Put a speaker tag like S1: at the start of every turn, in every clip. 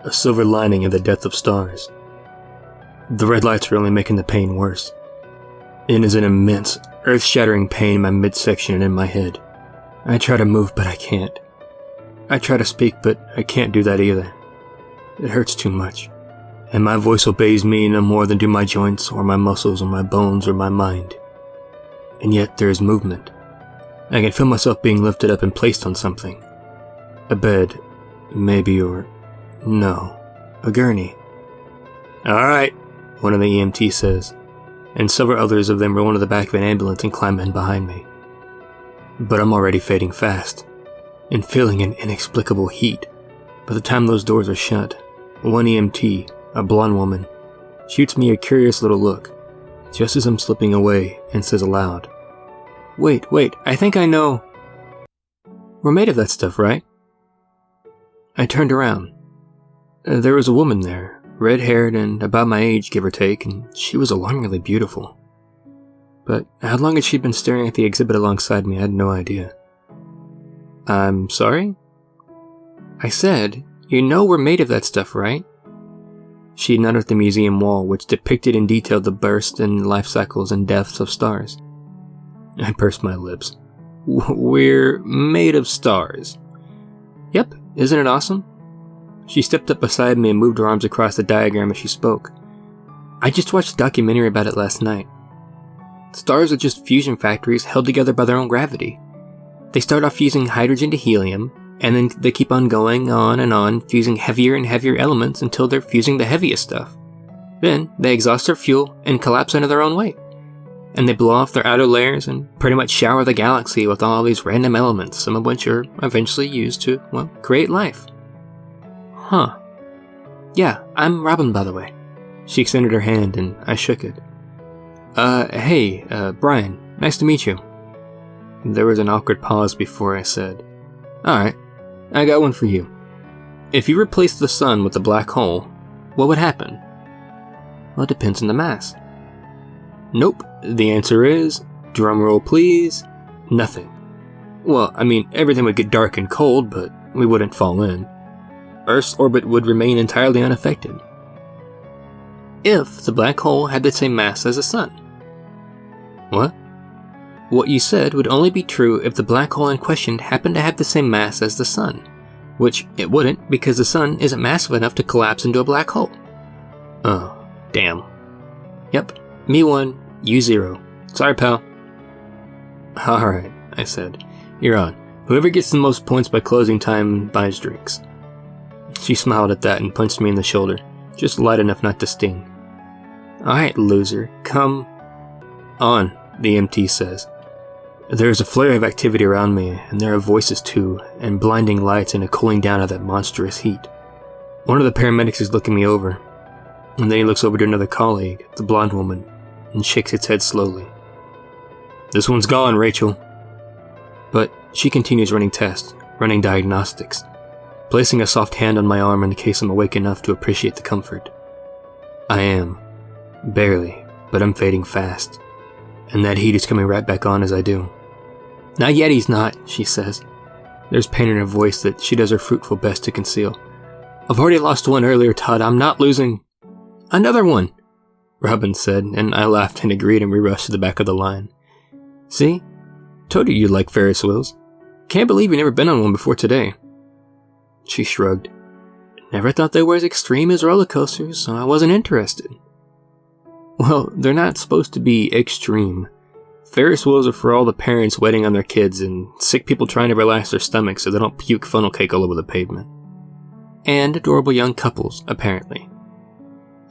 S1: a silver lining in the death of stars. The red lights are only making the pain worse. It is an immense, earth-shattering pain in my midsection and in my head. I try to move, but I can't. I try to speak, but I can't do that either. It hurts too much, and my voice obeys me no more than do my joints or my muscles or my bones or my mind. And yet there is movement. I can feel myself being lifted up and placed on something. A bed, maybe, or no, a gurney. "Alright," one of the EMTs says, and several others of them roll into the back of an ambulance and climb in behind me. But I'm already fading fast, and feeling an inexplicable heat. By the time those doors are shut, one EMT, a blonde woman, shoots me a curious little look, just as I'm slipping away, and says aloud, Wait, I think I know. We're made of that stuff, right?" I turned around. There was a woman there, red-haired and about my age, give or take, and she was alarmingly beautiful. But how long had she been staring at the exhibit alongside me, I had no idea. "I'm sorry?" I said, "You know we're made of that stuff, right?" She nodded at the museum wall, which depicted in detail the births and life cycles and deaths of stars. I pursed my lips. "We're made of stars." "Yep, isn't it awesome?" She stepped up beside me and moved her arms across the diagram as she spoke. "I just watched a documentary about it last night. Stars are just fusion factories held together by their own gravity. They start off fusing hydrogen to helium, and then they keep on going on, fusing heavier and heavier elements until they're fusing the heaviest stuff. Then they exhaust their fuel and collapse under their own weight. And they blow off their outer layers and pretty much shower the galaxy with all these random elements, some of which are eventually used to, create life." "Huh. Yeah, I'm Robin, by the way." She extended her hand and I shook it. Hey, Brian, nice to meet you." There was an awkward pause before I said, "Alright, I got one for you. If you replaced the sun with a black hole, what would happen?" "Well, it depends on the mass." "Nope, the answer is, drumroll please, nothing. Well, I mean, everything would get dark and cold, but we wouldn't fall in. Earth's orbit would remain entirely unaffected. If the black hole had the same mass as the sun." "What?" "What you said would only be true if the black hole in question happened to have the same mass as the sun, which it wouldn't because the sun isn't massive enough to collapse into a black hole." "Oh, damn." "Yep, me 1, you 0. Sorry, pal." "Alright," I said. "You're on. Whoever gets the most points by closing time buys drinks." She smiled at that and punched me in the shoulder, just light enough not to sting. "Alright, loser, come on," the EMT says. There is a flare of activity around me, and there are voices too, and blinding lights and a cooling down of that monstrous heat. One of the paramedics is looking me over, and then he looks over to another colleague, the blonde woman, and shakes its head slowly. "This one's gone, Rachel." But she continues running tests, running diagnostics, placing a soft hand on my arm in case I'm awake enough to appreciate the comfort. I am. Barely, but I'm fading fast, and that heat is coming right back on as I do. "Not yet, he's not," she says. There's pain in her voice that she does her fruitful best to conceal. "I've already lost one earlier, Todd. I'm not losing." "Another one," Robin said, and I laughed and agreed, and we rushed to the back of the line. "See? Told you you'd like Ferris wheels. Can't believe you've never been on one before today." She shrugged. "Never thought they were as extreme as roller coasters, so I wasn't interested." "Well, they're not supposed to be extreme. Ferris wheels are for all the parents waiting on their kids and sick people trying to relax their stomachs so they don't puke funnel cake all over the pavement. And adorable young couples, apparently."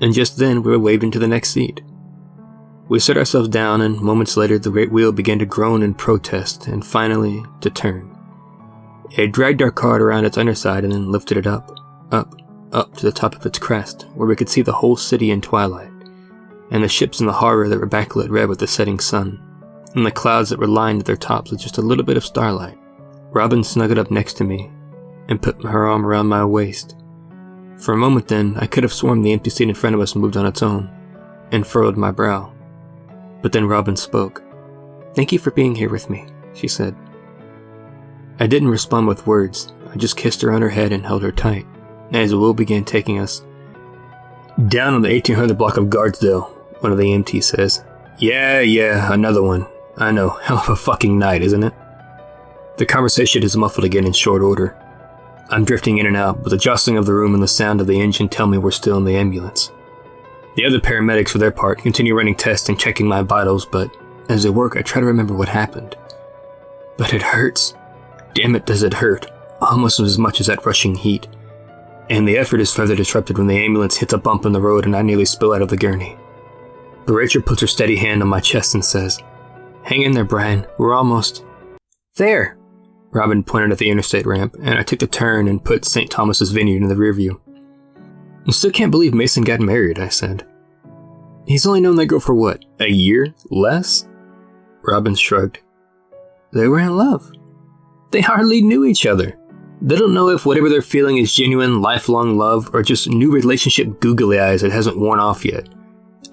S1: And just then we were waved into the next seat. We set ourselves down, and moments later the great wheel began to groan in protest and finally to turn. It dragged our cart around its underside and then lifted it up to the top of its crest, where we could see the whole city in twilight, and the ships in the harbor that were backlit red with the setting sun, and the clouds that were lined at their tops with just a little bit of starlight. Robin snuggled up next to me and put her arm around my waist. For a moment then, I could have sworn the empty seat in front of us moved on its own, and furrowed my brow. But then Robin spoke. "Thank you for being here with me," she said. I didn't respond with words. I just kissed her on her head and held her tight. as Will began taking us. "Down on the 1800 block of Guardsdale," one of the EMTs says. Yeah, another one. I know, hell of a fucking night, isn't it? The conversation is muffled again in short order. I'm drifting in and out, but the jostling of the room and the sound of the engine tell me we're still in the ambulance. The other paramedics, for their part, continue running tests and checking my vitals, but as they work, I try to remember what happened. But it hurts. Damn it, does it hurt. Almost as much as that rushing heat. And the effort is further disrupted when the ambulance hits a bump in the road and I nearly spill out of the gurney. The Rachel puts her steady hand on my chest and says, "Hang in there, Brian. We're almost..." "There!" Robin pointed at the interstate ramp, and I took the turn and put St. Thomas's Vineyard in the rear view. "I still can't believe Mason got married," I said. "He's only known that girl for what, a year? Less?" Robin shrugged. "They were in love. They hardly knew each other. They don't know if whatever they're feeling is genuine, lifelong love, or just new relationship googly eyes that hasn't worn off yet.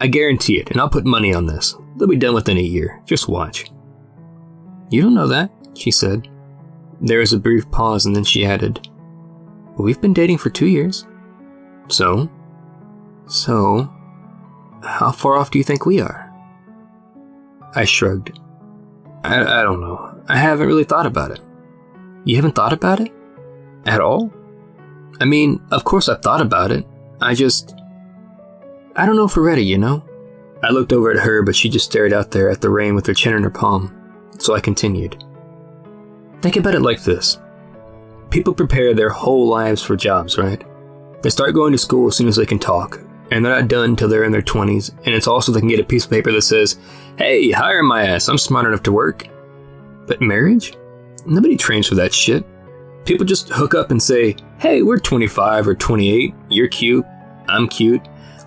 S1: I guarantee it, and I'll put money on this. They'll be done within a year. Just watch." "You don't know that," she said. There was a brief pause, and then she added, "We've been dating for 2 years. So, how far off do you think we are?" I shrugged. I don't know. I haven't really thought about it." "You haven't thought about it? At all?" "I mean, of course I've thought about it. I don't know if we're ready, you know?" I looked over at her, but she just stared out there at the rain with her chin in her palm. So I continued. "Think about it like this. People prepare their whole lives for jobs, right? They start going to school as soon as they can talk, and they're not done until they're in their 20s, and it's also they can get a piece of paper that says, 'Hey, hire my ass, I'm smart enough to work.' But marriage? Nobody trains for that shit. People just hook up and say, 'Hey, we're 25 or 28, you're cute, I'm cute.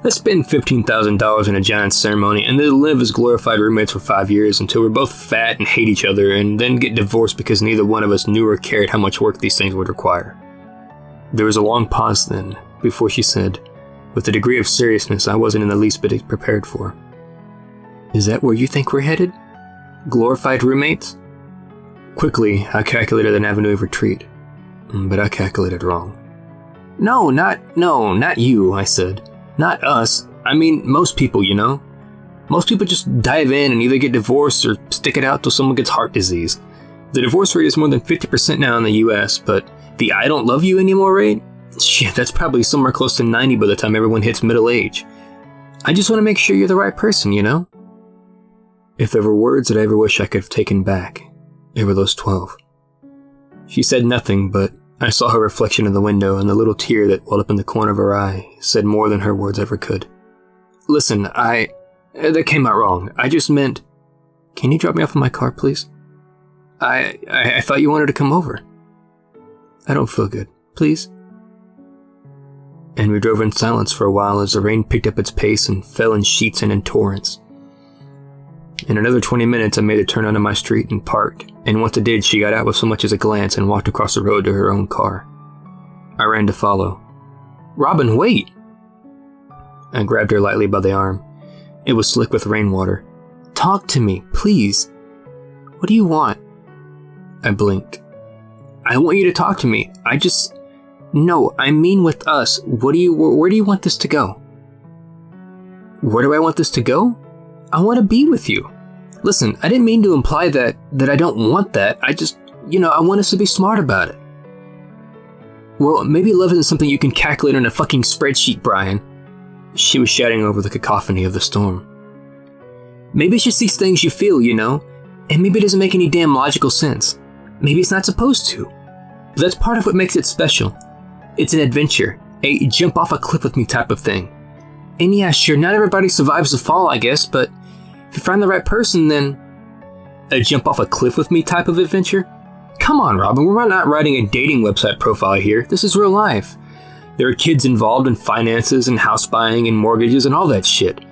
S1: Let's spend $15,000 in a giant ceremony and then live as glorified roommates for 5 years until we're both fat and hate each other and then get divorced because neither one of us knew or cared how much work these things would require.'" There was a long pause then, before she said, with a degree of seriousness I wasn't in the least bit prepared for, "Is that where you think we're headed? Glorified roommates?" Quickly, I calculated an avenue of retreat, but I calculated wrong. No, not you," I said. "Not us. I mean, most people, you know? Most people just dive in and either get divorced or stick it out till someone gets heart disease. The divorce rate is more than 50% now in the US, but the 'I don't love you anymore' rate? Shit, that's probably somewhere close to 90 by the time everyone hits middle age. I just want to make sure you're the right person, you know?" If there were words that I ever wish I could have taken back, it were those 12. She said nothing, but I saw her reflection in the window, and the little tear that welled up in the corner of her eye said more than her words ever could. "Listen, that came out wrong. I just meant, can you drop me off in my car, please? I thought you wanted to come over. I don't feel good. Please?" And we drove in silence for a while as the rain picked up its pace and fell in sheets and in torrents. In another 20 minutes, I made a turn onto my street and parked, and once I did, she got out with so much as a glance and walked across the road to her own car. I ran to follow. "Robin, wait!" I grabbed her lightly by the arm. It was slick with rainwater. "Talk to me, please. What do you want?" I blinked. "I want you to talk to me. No, I mean with us. Where do you want this to go?" "Where do I want this to go? I want to be with you. Listen, I didn't mean to imply that I don't want that. I just, I want us to be smart about it." "Well, maybe love isn't something you can calculate on a fucking spreadsheet, Brian." She was shouting over the cacophony of the storm. "Maybe it's just these things you feel, and maybe it doesn't make any damn logical sense. Maybe it's not supposed to. But that's part of what makes it special. It's an adventure, a jump off a cliff with me type of thing. And yeah, sure, not everybody survives the fall, I guess, but if you find the right person, then..." "A jump off a cliff with me type of adventure? Come on, Robin, we're not writing a dating website profile here. This is real life. There are kids involved in finances and house buying and mortgages and all that shit.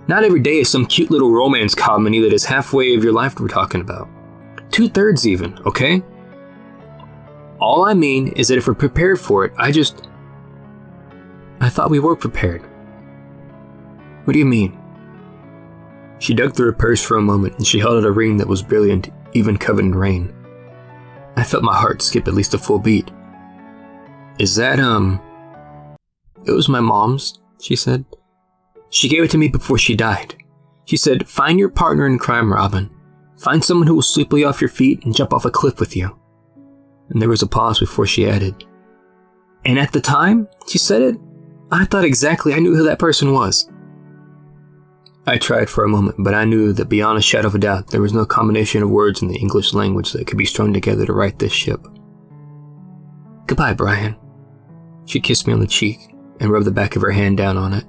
S1: Not every day is some cute little romance comedy that is halfway of your life we're talking about. 2/3 even, okay? All I mean is that if we're prepared for it, I thought we were prepared." "What do you mean?" She dug through her purse for a moment, and she held out a ring that was brilliant, even covered in rain. I felt my heart skip at least a full beat. Is that It was my mom's, she said. She gave it to me before she died. She said, find your partner in crime, Robin. Find someone who will sweep you off your feet and jump off a cliff with you. And there was a pause before she added, and at the time she said it, I thought exactly I knew who that person was. I tried for a moment, but I knew that beyond a shadow of a doubt, there was no combination of words in the English language that could be strung together to write this ship. Goodbye, Brian. She kissed me on the cheek and rubbed the back of her hand down on it.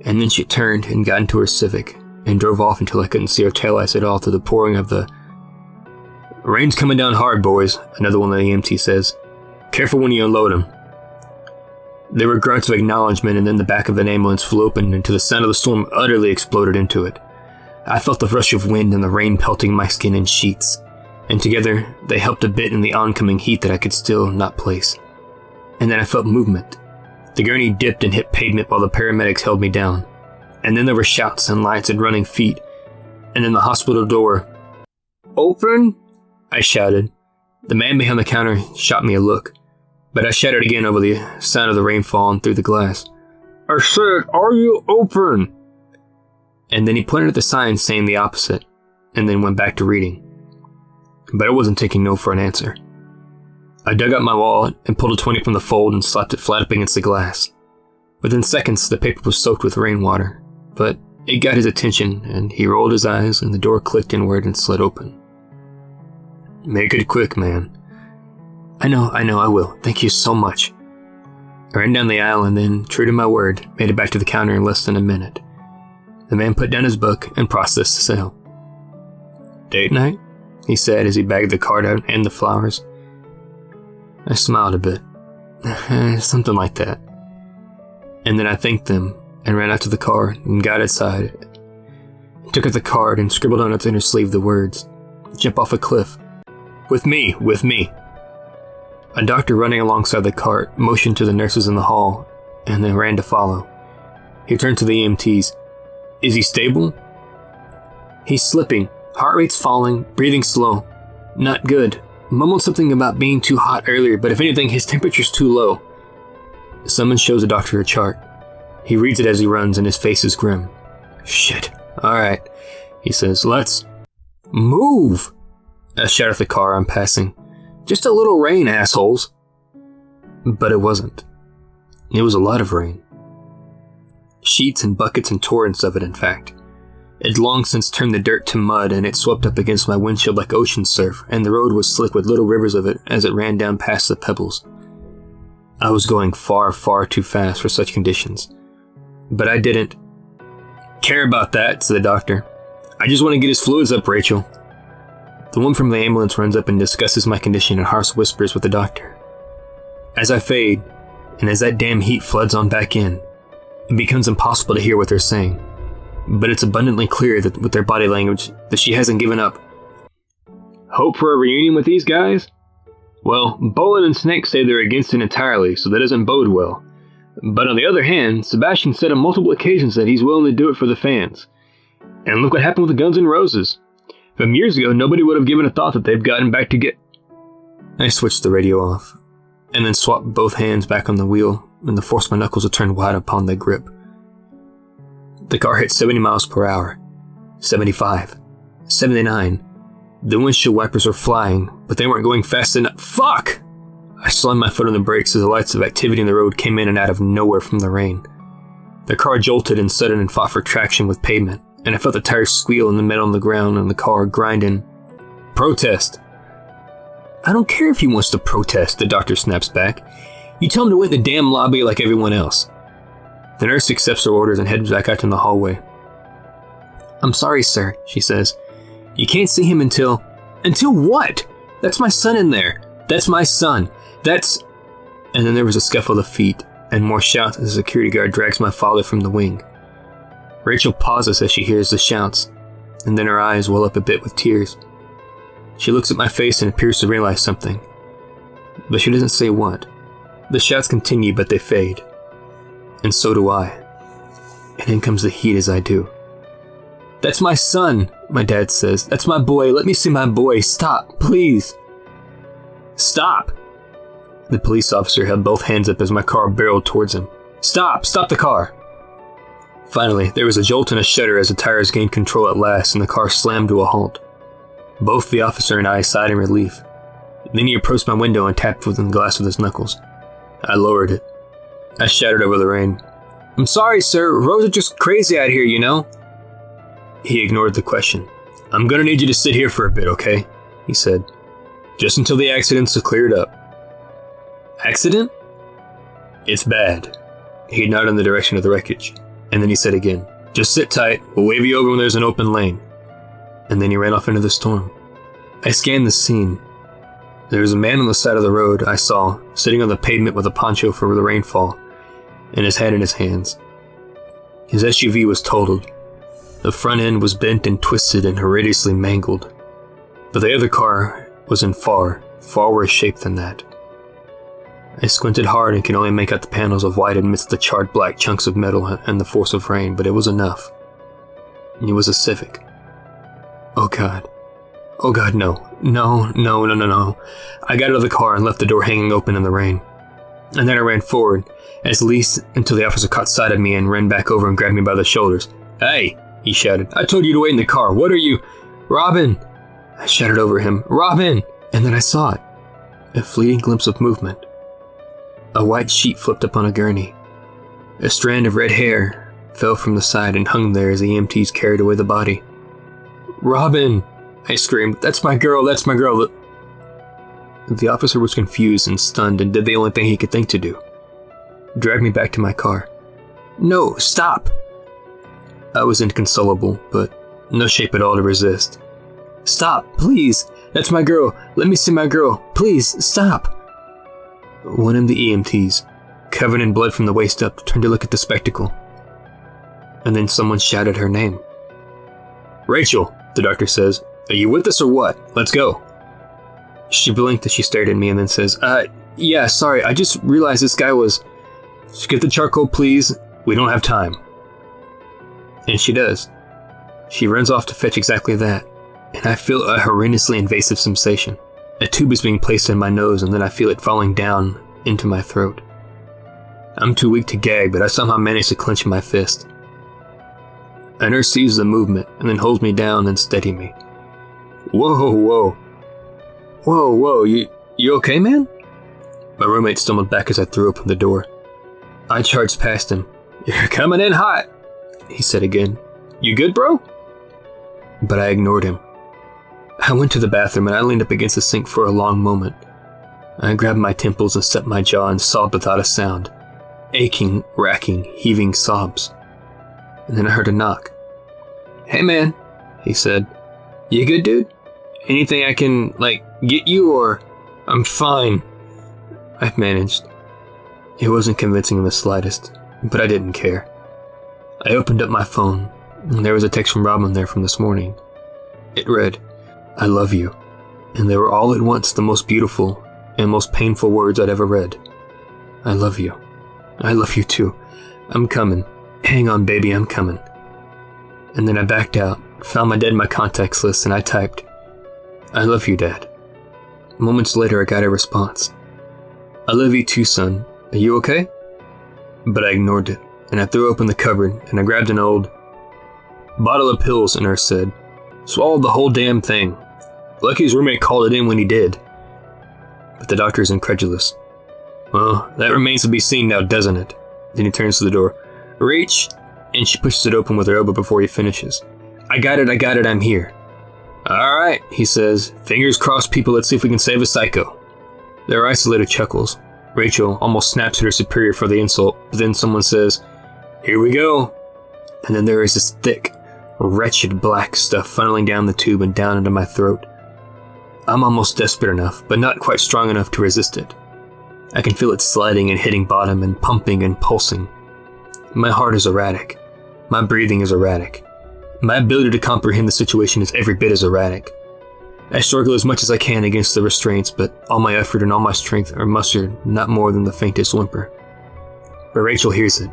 S1: And then she turned and got into her Civic and drove off until I couldn't see her taillights at all through the pouring of the... Rain's coming down hard, boys, another one of the EMT says. Careful when you unload them. There were grunts of acknowledgement, and then the back of an ambulance flew open until the sound of the storm utterly exploded into it. I felt the rush of wind and the rain pelting my skin in sheets, and together they helped a bit in the oncoming heat that I could still not place. And then I felt movement. The gurney dipped and hit pavement while the paramedics held me down. And then there were shouts and lights and running feet, and then the hospital door. Open? I shouted. The man behind the counter shot me a look, but I shouted again over the sound of the rain falling through the glass. I said, are you open? And then he pointed at the sign saying the opposite, and then went back to reading. But I wasn't taking no for an answer. I dug up my wallet and pulled a 20 from the fold and slapped it flat up against the glass. Within seconds, the paper was soaked with rainwater, but it got his attention, and he rolled his eyes, and the door clicked inward and slid open. Make it quick, man. I know, I will. Thank you so much. I ran down the aisle and then, true to my word, made it back to the counter in less than a minute. The man put down his book and processed the sale. Date night? He said as he bagged the card out and the flowers. I smiled a bit. Something like that. And then I thanked them and ran out to the car and got inside. Took out the card and scribbled on its inner sleeve the words, jump off a cliff. With me, with me. A doctor running alongside the cart motioned to the nurses in the hall and then ran to follow. He turned to the EMTs. Is he stable? He's slipping. Heart rate's falling, breathing slow. Not good. Mumbled something about being too hot earlier, but if anything, his temperature's too low. Someone shows the doctor a chart. He reads it as he runs, and his face is grim. Shit. Alright, he says. Let's move! I shout at the car I'm passing. Just a little rain, assholes. But it wasn't. It was a lot of rain. Sheets and buckets and torrents of it, in fact. It had long since turned the dirt to mud, and it swept up against my windshield like ocean surf, and the road was slick with little rivers of it as it ran down past the pebbles. I was going far, far too fast for such conditions. But I didn't care about that, said the doctor. I just want to get his fluids up, Rachel. The woman from the ambulance runs up and discusses my condition in harsh whispers with the doctor. As I fade, and as that damn heat floods on back in, it becomes impossible to hear what they're saying. But it's abundantly clear that with their body language that she hasn't given up. Hope for a reunion with these guys? Well, Bolin and Snake say they're against it entirely, so that doesn't bode well. But on the other hand, Sebastian said on multiple occasions that he's willing to do it for the fans. And look what happened with the Guns N' Roses. From years ago, nobody would have given a thought that they've gotten back together. I switched the radio off, and then swapped both hands back on the wheel, and forced my knuckles to turn wide upon the grip. The car hit 70 miles per hour, 75, 79. The windshield wipers were flying, but they weren't going fast enough. Fuck! I slammed my foot on the brakes as the lights of activity in the road came in and out of nowhere from the rain. The car jolted and sudden and fought for traction with pavement, and I felt the tires squeal and the metal on the ground and the car grinding. Protest! I don't care if he wants to protest, the doctor snaps back. You tell him to wait in the damn lobby like everyone else. The nurse accepts her orders and heads back out in the hallway. I'm sorry, sir, she says. You can't see him until... Until what? That's my son in there. That's my son. That's... And then there was a scuffle of feet, and more shouts as the security guard drags my father from the wing. Rachel pauses as she hears the shouts, and then her eyes well up a bit with tears. She looks at my face and appears to realize something, but she doesn't say what. The shouts continue, but they fade. And so do I. And in comes the heat as I do. That's my son, my dad says. That's my boy. Let me see my boy. Stop, please. Stop! The police officer held both hands up as my car barreled towards him. Stop! Stop the car! Finally, there was a jolt and a shudder as the tires gained control at last and the car slammed to a halt. Both the officer and I sighed in relief. Then he approached my window and tapped within the glass with his knuckles. I lowered it. I shouted over the rain. I'm sorry, sir. Roads are just crazy out here, you know? He ignored the question. I'm gonna need you to sit here for a bit, okay? He said. Just until the accidents are cleared up. Accident? It's bad. He nodded in the direction of the wreckage. And then he said again, just sit tight. We'll wave you over when there's an open lane. And then he ran off into the storm. I scanned the scene. There was a man on the side of the road I saw, sitting on the pavement with a poncho for the rainfall, and his head in his hands. His SUV was totaled. The front end was bent and twisted and horrendously mangled. But the other car was in far worse shape than that. I squinted hard and could only make out the panels of white amidst the charred black chunks of metal and the force of rain, but it was enough. It was a Civic. Oh God. Oh God, no. No. I got out of the car and left the door hanging open in the rain. And then I ran forward, at least until the officer caught sight of me and ran back over and grabbed me by the shoulders. Hey, he shouted. I told you to wait in the car. What are you? Robin! I shouted over him. Robin! And then I saw it. A fleeting glimpse of movement. A white sheet flipped up on a gurney. A strand of red hair fell from the side and hung there as the EMTs carried away the body. Robin! I screamed. That's my girl, that's my girl. The officer was confused and stunned and did the only thing he could think to do. Drag me back to my car. No, stop! I was inconsolable, but no shape at all to resist. Stop, please! That's my girl! Let me see my girl! Please, stop! One of the EMTs, covered in blood from the waist up, turned to look at the spectacle. And then someone shouted her name. Rachel, the doctor says. Are you with us or what? Let's go. She blinked as she stared at me and then says, yeah, sorry, I just realized this guy was... Just get the charcoal, please. We don't have time. And she does. She runs off to fetch exactly that, and I feel a horrendously invasive sensation. A tube is being placed in my nose, and then I feel it falling down into my throat. I'm too weak to gag, but I somehow manage to clench my fist. A nurse sees the movement, and then holds me down and steadies me. Whoa, you okay, man? My roommate stumbled back as I threw open the door. I charged past him. You're coming in hot, he said again. You good, bro? But I ignored him. I went to the bathroom and I leaned up against the sink for a long moment. I grabbed my temples and set my jaw and sobbed without a sound. Aching, racking, heaving sobs. And then I heard a knock. Hey man, he said. You good, dude? Anything I can, get you or... I'm fine. I managed. It wasn't convincing in the slightest, but I didn't care. I opened up my phone, and there was a text from Robin there from this morning. It read, I love you. And they were all at once the most beautiful and most painful words I'd ever read. I love you. I love you too. I'm coming. Hang on, baby, I'm coming. And then I backed out, found my dad in my contacts list, and I typed, I love you, Dad. Moments later, I got a response. I love you too, son. Are you okay? But I ignored it, and I threw open the cupboard, and I grabbed an old bottle of pills, the nurse said. Swallowed the whole damn thing. Lucky his roommate called it in when he did. But the doctor is incredulous. Well, that remains to be seen now, doesn't it? Then he turns to the door. Reach! And she pushes it open with her elbow before he finishes. I got it, I'm here. Alright, he says. Fingers crossed, people, let's see if we can save a psycho. There are isolated chuckles. Rachel almost snaps at her superior for the insult, but then someone says, Here we go. And then there is this thick, wretched black stuff funneling down the tube and down into my throat. I'm almost desperate enough, but not quite strong enough to resist it. I can feel it sliding and hitting bottom and pumping and pulsing. My heart is erratic. My breathing is erratic. My ability to comprehend the situation is every bit as erratic. I struggle as much as I can against the restraints, but all my effort and all my strength are mustered not more than the faintest whimper. But Rachel hears it.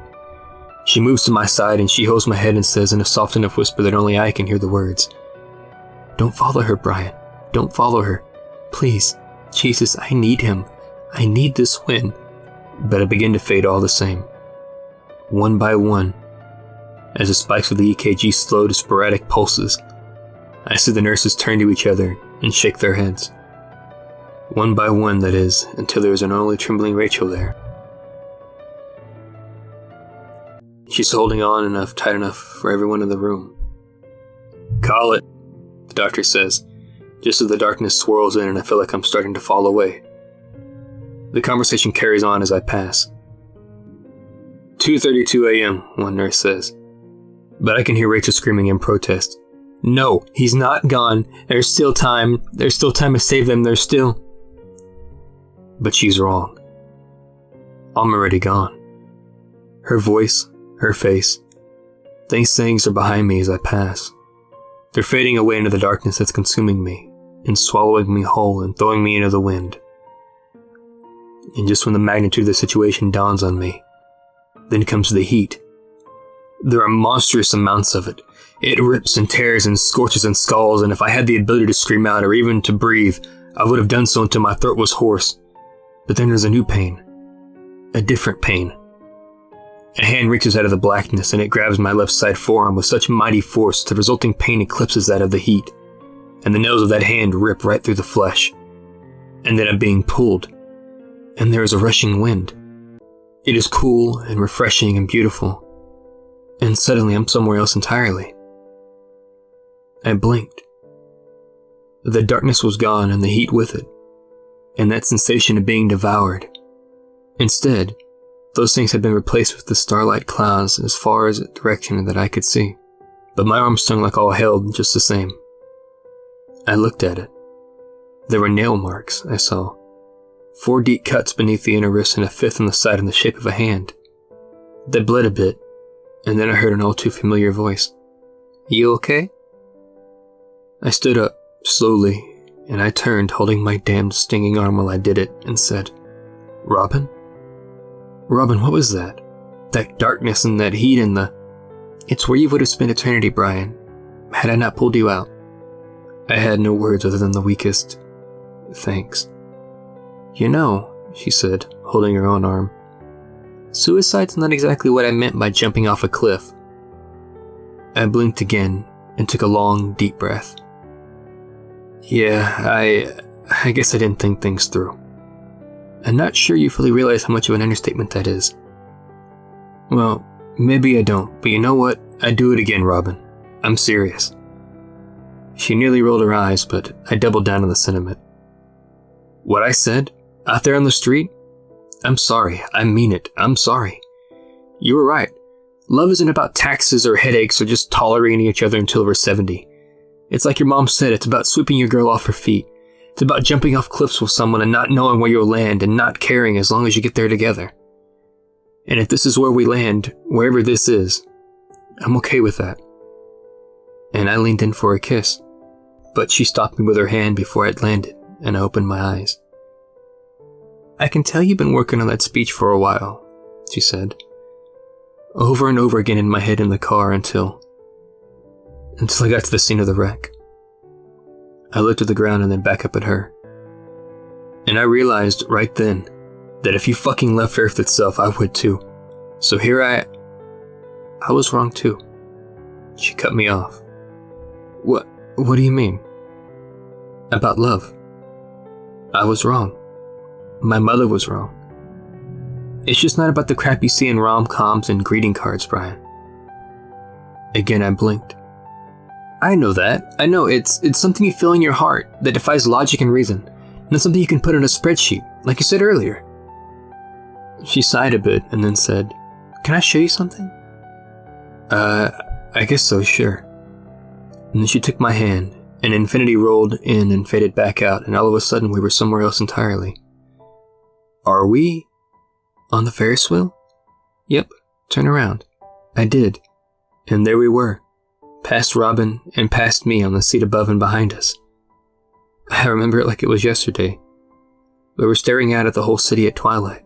S1: She moves to my side and she holds my head and says in a soft enough whisper that only I can hear the words, Don't follow her, Brian. Don't follow her. Please. Jesus, I need him. I need this win, but I begin to fade all the same. One by one, as the spikes of the EKG slow to sporadic pulses, I see the nurses turn to each other and shake their heads. One by one, that is, until there is an only trembling Rachel there. She's holding on enough, tight enough for everyone in the room. "Call it," the doctor says, just as the darkness swirls in and I feel like I'm starting to fall away. The conversation carries on as I pass. 2:32 a.m., one nurse says. But I can hear Rachel screaming in protest. "No, he's not gone. There's still time. There's still time to save them. There's still..." But she's wrong. I'm already gone. Her voice, her face, these things are behind me as I pass. They're fading away into the darkness that's consuming me, and swallowing me whole and throwing me into the wind. And just when the magnitude of the situation dawns on me, then comes the heat. There are monstrous amounts of it. It rips and tears and scorches and scalds, and if I had the ability to scream out or even to breathe, I would have done so until my throat was hoarse. But then there's a new pain. A different pain. A hand reaches out of the blackness and it grabs my left side forearm with such mighty force the resulting pain eclipses that of the heat, and the nails of that hand rip right through the flesh. And then I'm being pulled, and there is a rushing wind. It is cool and refreshing and beautiful, and suddenly I'm somewhere else entirely. I blinked. The darkness was gone and the heat with it, and that sensation of being devoured. Instead, those things had been replaced with the starlight clouds as far as a direction that I could see, but my arm stung like all hell just the same. I looked at it. There were nail marks, I saw. 4 deep cuts beneath the inner wrist and a 5th on the side in the shape of a hand. They bled a bit, and then I heard an all too familiar voice. "You okay?" I stood up, slowly, and I turned, holding my damned stinging arm while I did it, and said, "Robin? Robin, what was that? That darkness and that heat and the..." "It's where you would have spent eternity, Brian, had I not pulled you out." I had no words other than the weakest thanks. "You know," she said, holding her own arm, "suicide's not exactly what I meant by jumping off a cliff." I blinked again and took a long, deep breath. "Yeah, I guess I didn't think things through. I'm not sure you fully realize how much of an understatement that is." "Well, maybe I don't, but you know what? I'd do it again, Robin. I'm serious." She nearly rolled her eyes, but I doubled down on the sentiment. "What I said, out there on the street? I'm sorry. I mean it. I'm sorry. You were right. Love isn't about taxes or headaches or just tolerating each other until we're 70. It's like your mom said, it's about sweeping your girl off her feet. It's about jumping off cliffs with someone and not knowing where you'll land and not caring as long as you get there together. And if this is where we land, wherever this is, I'm okay with that." And I leaned in for a kiss, but she stopped me with her hand before I'd landed, and I opened my eyes. "I can tell you've been working on that speech for a while," she said, over and over again in my head in the car until I got to the scene of the wreck. I looked at the ground and then back up at her. And I realized right then that if you fucking left Earth itself, I would too. So here I was wrong too. She cut me off. What do you mean?" "About love. I was wrong. My mother was wrong. It's just not about the crap you see in rom-coms and greeting cards, Brian." Again, I blinked. "I know that. I know it's something you feel in your heart that defies logic and reason. Not something you can put in a spreadsheet, like you said earlier." She sighed a bit and then said, "Can I show you something?" I guess so, sure." And then she took my hand, and infinity rolled in and faded back out, and all of a sudden we were somewhere else entirely. "Are we on the Ferris wheel?" "Yep, turn around." I did, and there we were, past Robin and past me on the seat above and behind us. I remember it like it was yesterday. We were staring out at the whole city at twilight,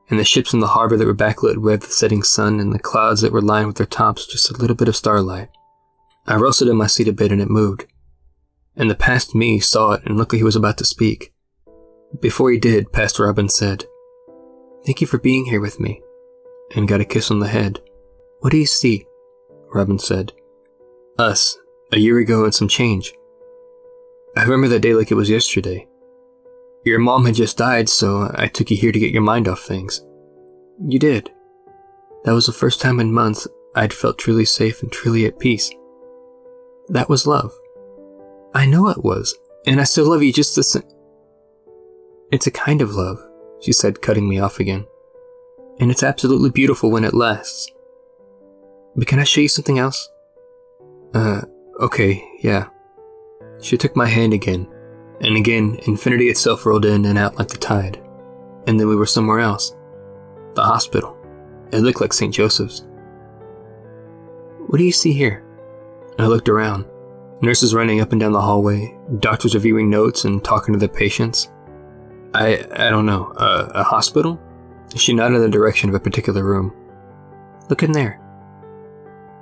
S1: and the ships in the harbor that were backlit with the setting sun and the clouds that were lined with their tops just a little bit of starlight. I rustled in my seat a bit and it moved, and the past me saw it and looked like he was about to speak. Before he did, Pastor Robin said, "Thank you for being here with me," and got a kiss on the head. "What do you see?" Robin said. "Us, a year ago and some change. I remember that day like it was yesterday. Your mom had just died, so I took you here to get your mind off things. You did. That was the first time in months I'd felt truly safe and truly at peace. That was love. I know it was, and I still love you just the same." "It's a kind of love," she said, cutting me off again. "And it's absolutely beautiful when it lasts. But can I show you something else?" Okay, yeah." She took my hand again, and again, infinity itself rolled in and out like the tide. And then we were somewhere else. The hospital. It looked like St. Joseph's. "What do you see here?" I looked around. Nurses running up and down the hallway, doctors reviewing notes and talking to their patients. I don't know, a hospital? She nodded in the direction of a particular room. "Look in there."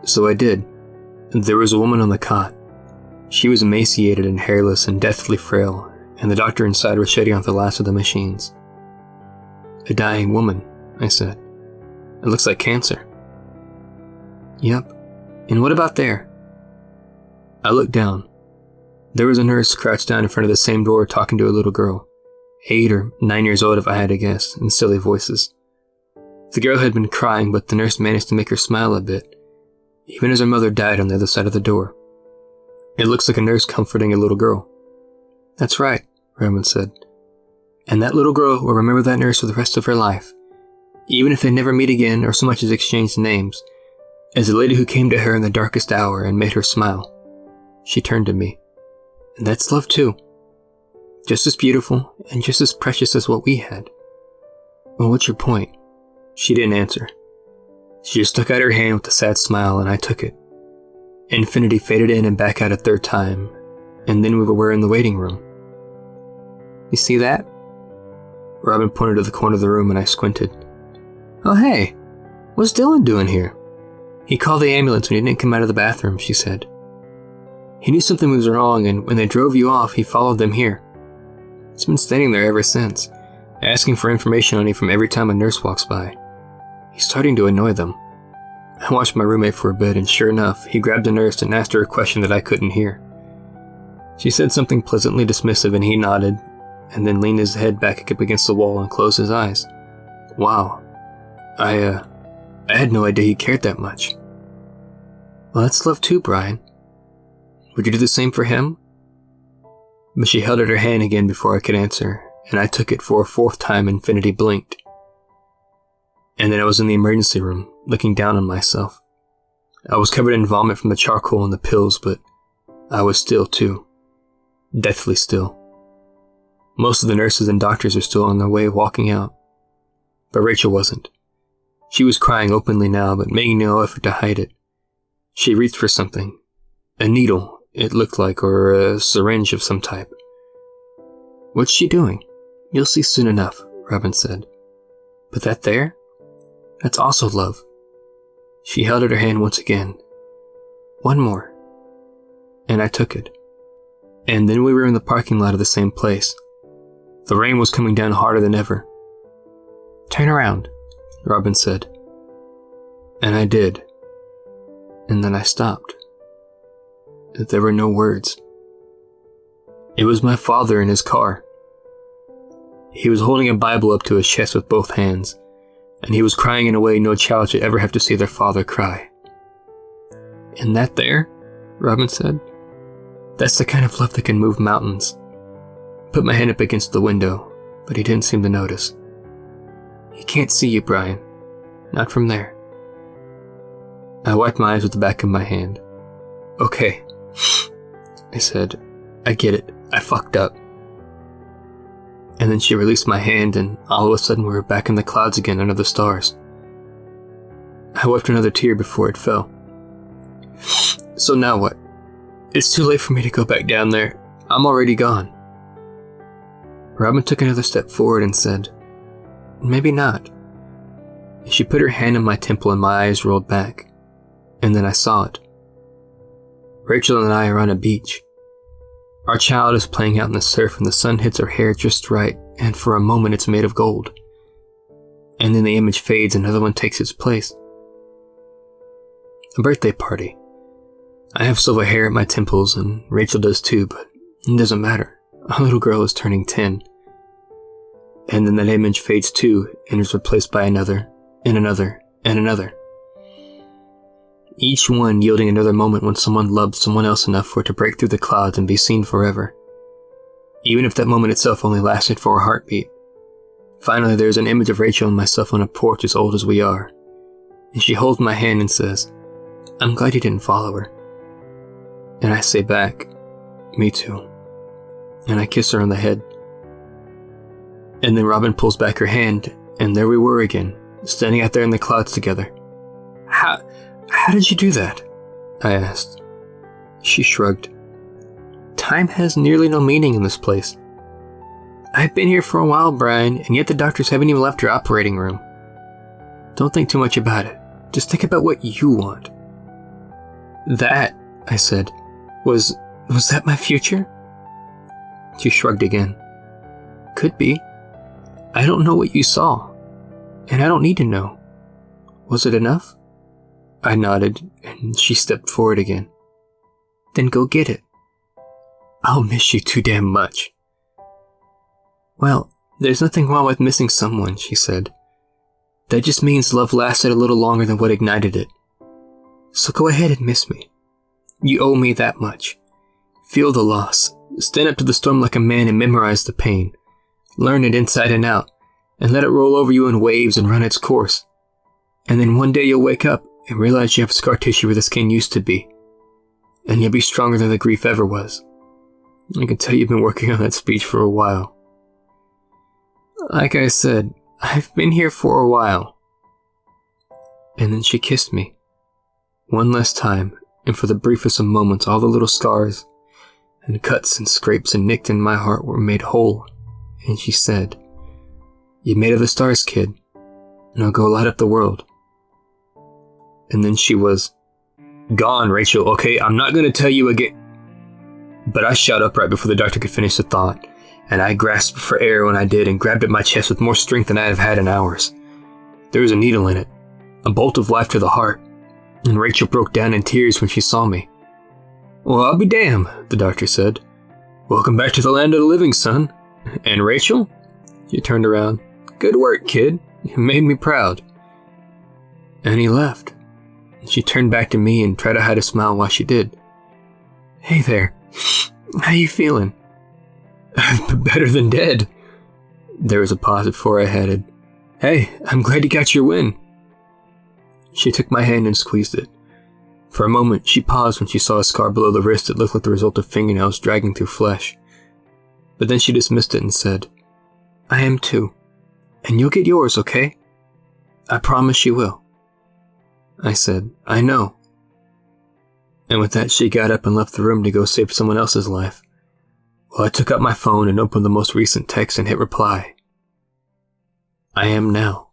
S1: So I did. There was a woman on the cot. She was emaciated and hairless and deathly frail, and the doctor inside was shutting off the last of the machines. "A dying woman," I said. "It looks like cancer." "Yep. And what about there?" I looked down. There was a nurse crouched down in front of the same door talking to a little girl, 8 or 9 years old if I had to guess, in silly voices. The girl had been crying, but the nurse managed to make her smile a bit, even as her mother died on the other side of the door. It looks like a nurse comforting a little girl. "That's right," Robin said. "And that little girl will remember that nurse for the rest of her life, even if they never meet again or so much as exchange names, as the lady who came to her in the darkest hour and made her smile." She turned to me. "And that's love too. Just as beautiful and just as precious as what we had." "Well, what's your point?" She didn't answer. She just stuck out her hand with a sad smile, and I took it. Infinity faded in and back out a third time, and then we were in the waiting room. "You see that?" Robin pointed to the corner of the room, and I squinted. "Oh, hey, what's Dylan doing here?" "He called the ambulance when he didn't come out of the bathroom," she said. "He knew something was wrong, and when they drove you off, he followed them here. He's been standing there ever since, asking for information on you from every time a nurse walks by. He's starting to annoy them." I watched my roommate for a bit, and sure enough, he grabbed the nurse and asked her a question that I couldn't hear. She said something pleasantly dismissive, and he nodded, and then leaned his head back up against the wall and closed his eyes. Wow. I had no idea he cared that much. "Well, that's love too, Brian. Would you do the same for him?" But she held out her hand again before I could answer, and I took it for a 4th time. Infinity blinked. And then I was in the emergency room, looking down on myself. I was covered in vomit from the charcoal and the pills, but I was still too. Deathly still. Most of the nurses and doctors are still on their way walking out. But Rachel wasn't. She was crying openly now, but making no effort to hide it. She reached for something. A needle, it looked like, or a syringe of some type. "What's she doing?" "You'll see soon enough," Robin said. "But that there? That's also love." She held out her hand once again. "One more." And I took it. And then we were in the parking lot of the same place. The rain was coming down harder than ever. "Turn around," Robin said. And I did. And then I stopped. There were no words. It was my father in his car. He was holding a Bible up to his chest with both hands, and he was crying in a way no child should ever have to see their father cry. "And that there," Robin said, "that's the kind of love that can move mountains." I put my hand up against the window, but he didn't seem to notice. "He can't see you, Brian. Not from there." I wiped my eyes with the back of my hand. "Okay," I said. "I get it. I fucked up." And then she released my hand, and all of a sudden we were back in the clouds again under the stars. I wiped another tear before it fell. "So now what? It's too late for me to go back down there. I'm already gone." Robin took another step forward and said, "Maybe not." She put her hand on my temple and my eyes rolled back. And then I saw it. Rachel and I are on a beach. Our child is playing out in the surf and the sun hits her hair just right and for a moment it's made of gold. And then the image fades and another one takes its place. A birthday party. I have silver hair at my temples, and Rachel does too, but it doesn't matter. Our little girl is turning 10. And then that image fades too, and is replaced by another, and another, and another. Each one yielding another moment when someone loved someone else enough for it to break through the clouds and be seen forever. Even if that moment itself only lasted for a heartbeat. Finally, there is an image of Rachel and myself on a porch as old as we are. And she holds my hand and says, "I'm glad you didn't follow her." And I say back, "Me too." And I kiss her on the head. And then Robin pulls back her hand, and there we were again, standing out there in the clouds together. How did you do that?" I asked. She shrugged. "Time has nearly no meaning in this place. I've been here for a while, Brian, and yet the doctors haven't even left your operating room. Don't think too much about it. Just think about what you want." "That," I said, was that my future?" She shrugged again. "Could be. I don't know what you saw, and I don't need to know. Was it enough?" I nodded, and she stepped forward again. "Then go get it. I'll miss you too damn much." "Well, there's nothing wrong with missing someone," she said. "That just means love lasted a little longer than what ignited it. So go ahead and miss me. You owe me that much. Feel the loss. Stand up to the storm like a man and memorize the pain. Learn it inside and out, and let it roll over you in waves and run its course. And then one day you'll wake up and realize you have scar tissue where the skin used to be. And you'll be stronger than the grief ever was." I can tell you've been working on that speech for a while. Like I said, I've been here for a while. And then she kissed me. One last time, and for the briefest of moments, all the little scars and cuts and scrapes and nicked in my heart were made whole. And she said, "You're made of the stars, kid. Now go light up the world." And then she was gone. "Rachel, okay, I'm not going to tell you again." But I shot up right before the doctor could finish the thought, and I grasped for air when I did and grabbed at my chest with more strength than I have had in hours. There was a needle in it, a bolt of life to the heart, and Rachel broke down in tears when she saw me. "Well, I'll be damned," the doctor said. "Welcome back to the land of the living, son. And Rachel?" She turned around. "Good work, kid. You made me proud." And he left. She turned back to me and tried to hide a smile while she did. "Hey there. How you feeling?" "Better than dead." There was a pause before I added, "Hey, I'm glad you got your win." She took my hand and squeezed it. For a moment, she paused when she saw a scar below the wrist that looked like the result of fingernails dragging through flesh. But then she dismissed it and said, "I am too. And you'll get yours, okay? I promise you will." I said, "I know." And with that, she got up and left the room to go save someone else's life. Well, I took out my phone and opened the most recent text and hit reply. "I am now."